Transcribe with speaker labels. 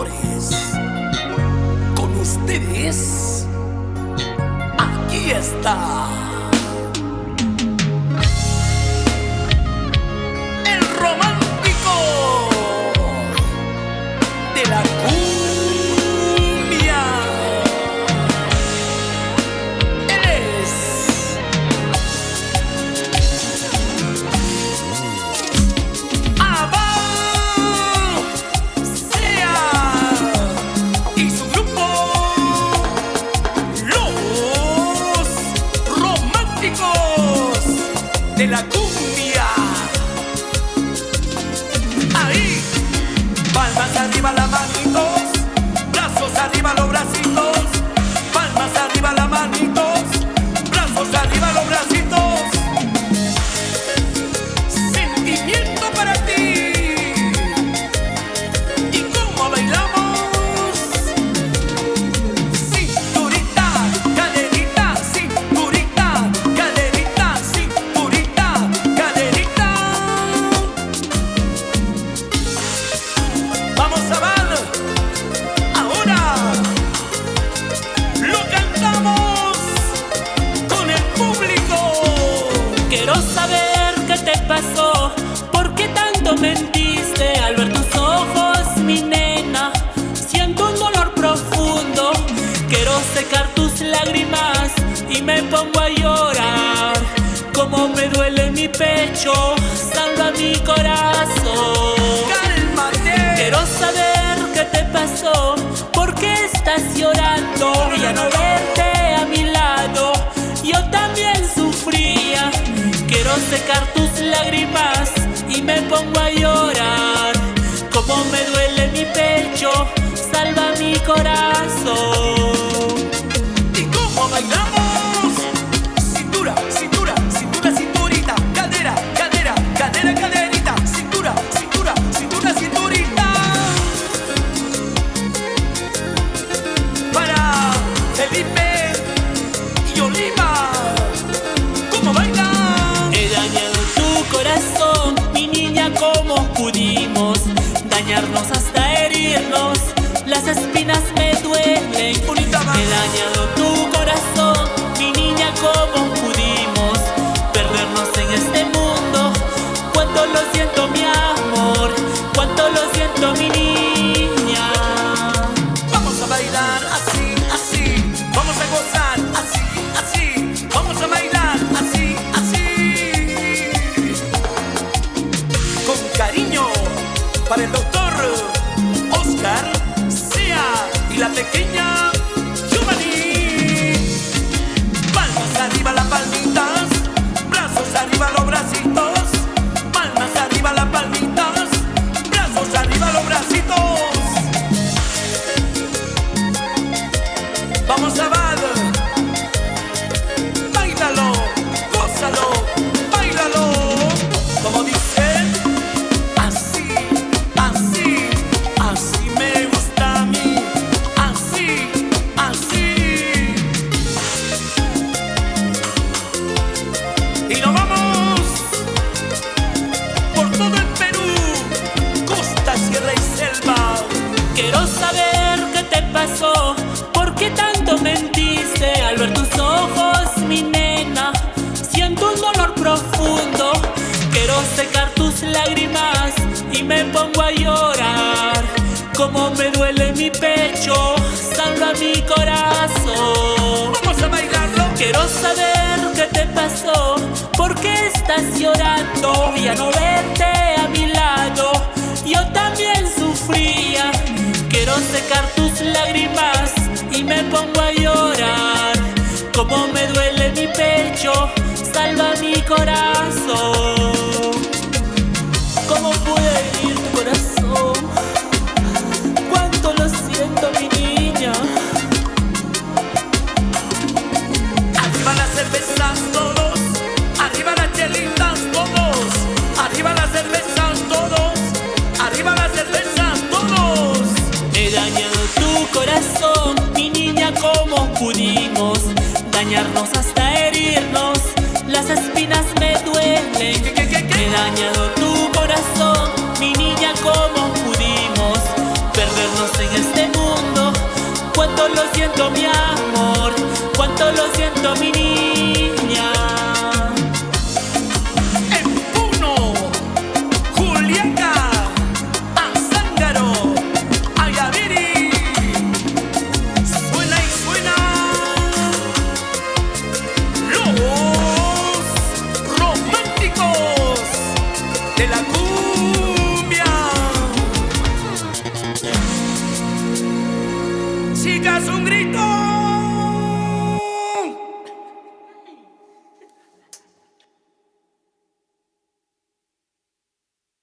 Speaker 1: señores, con ustedes, aquí está el romántico de la cumbia. Él es Abba Sea y su grupo, los románticos de la cumbia. Ahí, palmas arriba las manitos, brazos arriba los bracitos, palmas arriba las manitos, brazos arriba los bracitos. Sentimiento para ti. ¿Y cómo bailamos? Cinturita, caderita, cinturita, caderita, cinturita, caderita. Vamos a ver, ahora lo cantamos con el público.
Speaker 2: Quiero saber qué te pasó, por qué tanto mentiste al ver tus ojos, mi nena. Siento un dolor profundo, quiero secar tus lágrimas y me pongo a llorar. Como me duele mi pecho, salva mi corazón.
Speaker 1: Cálmate.
Speaker 2: Quiero saber qué te pasó, por qué estás llorando y a no verte a mi lado. Yo también sufría. Quiero secar tus lágrimas y me pongo a llorar. Como me duele mi pecho, salva mi corazón.
Speaker 1: ¿Y cómo bailamos? Cintura, cintura, cintura, cinturita, cadera, cadera, cadera, caderita, cintura, cintura, cintura, cinturita. Para Felipe y Oliva, ¿cómo bailan?
Speaker 2: He dañado tu corazón, mi niña, ¿cómo pudimos dañarnos hasta herirnos? Las espinas me duelen.
Speaker 1: Bonita más.
Speaker 2: He dañado tu corazón, mi niña, ¿cómo pudimos perdernos en este mundo? Cuánto lo siento, mi amor, cuánto lo siento, mi niña.
Speaker 1: Vamos a bailar así, así. Vamos a gozar así, así. Vamos a bailar así, así. Con cariño para el doctor Oscar Sea y la pequeña Giovanni. Palmas arriba las palmitas, brazos arriba los bracitos. Palmas arriba las palmitas, brazos arriba los bracitos. Vamos a bailar, báilalo, gózalo, báilalo. Como dice, así, así, así me gusta a mí, así, así. Y nos vamos por todo el Perú, costa, sierra y selva.
Speaker 2: Quiero saber qué te pasó, por qué tanto mentiste al ver tus ojos, mi nena. Siento un dolor profundo, quiero secar tus lágrimas y me pongo a llorar. Como me duele mi pecho, salva mi corazón.
Speaker 1: Vamos a bailarlo.
Speaker 2: Quiero saber qué te pasó, por qué estás llorando y a no verte a mi lado. Yo también sufría. Quiero secar tus lágrimas y me pongo a llorar. Como me duele mi pecho, salva mi corazón. ¿Cómo pude herir tu corazón? Cuánto lo siento, mi niña.
Speaker 1: Arriba las cervezas todos, arriba las chelitas todos, arriba las cervezas todos, arriba las cervezas todos.
Speaker 2: He dañado tu corazón, mi niña, ¿cómo pudimos dañarnos hasta herirnos? Las espinas me duelen. He dañado tu corazón, mi niña, ¿cómo pudimos perdernos en el siento, mi amor, cuánto lo siento, mi niña.
Speaker 1: En Puno, Juliaca, Azángaro, Ayaviri, suena y suena los románticos de la cumbia. Chicas, un grito.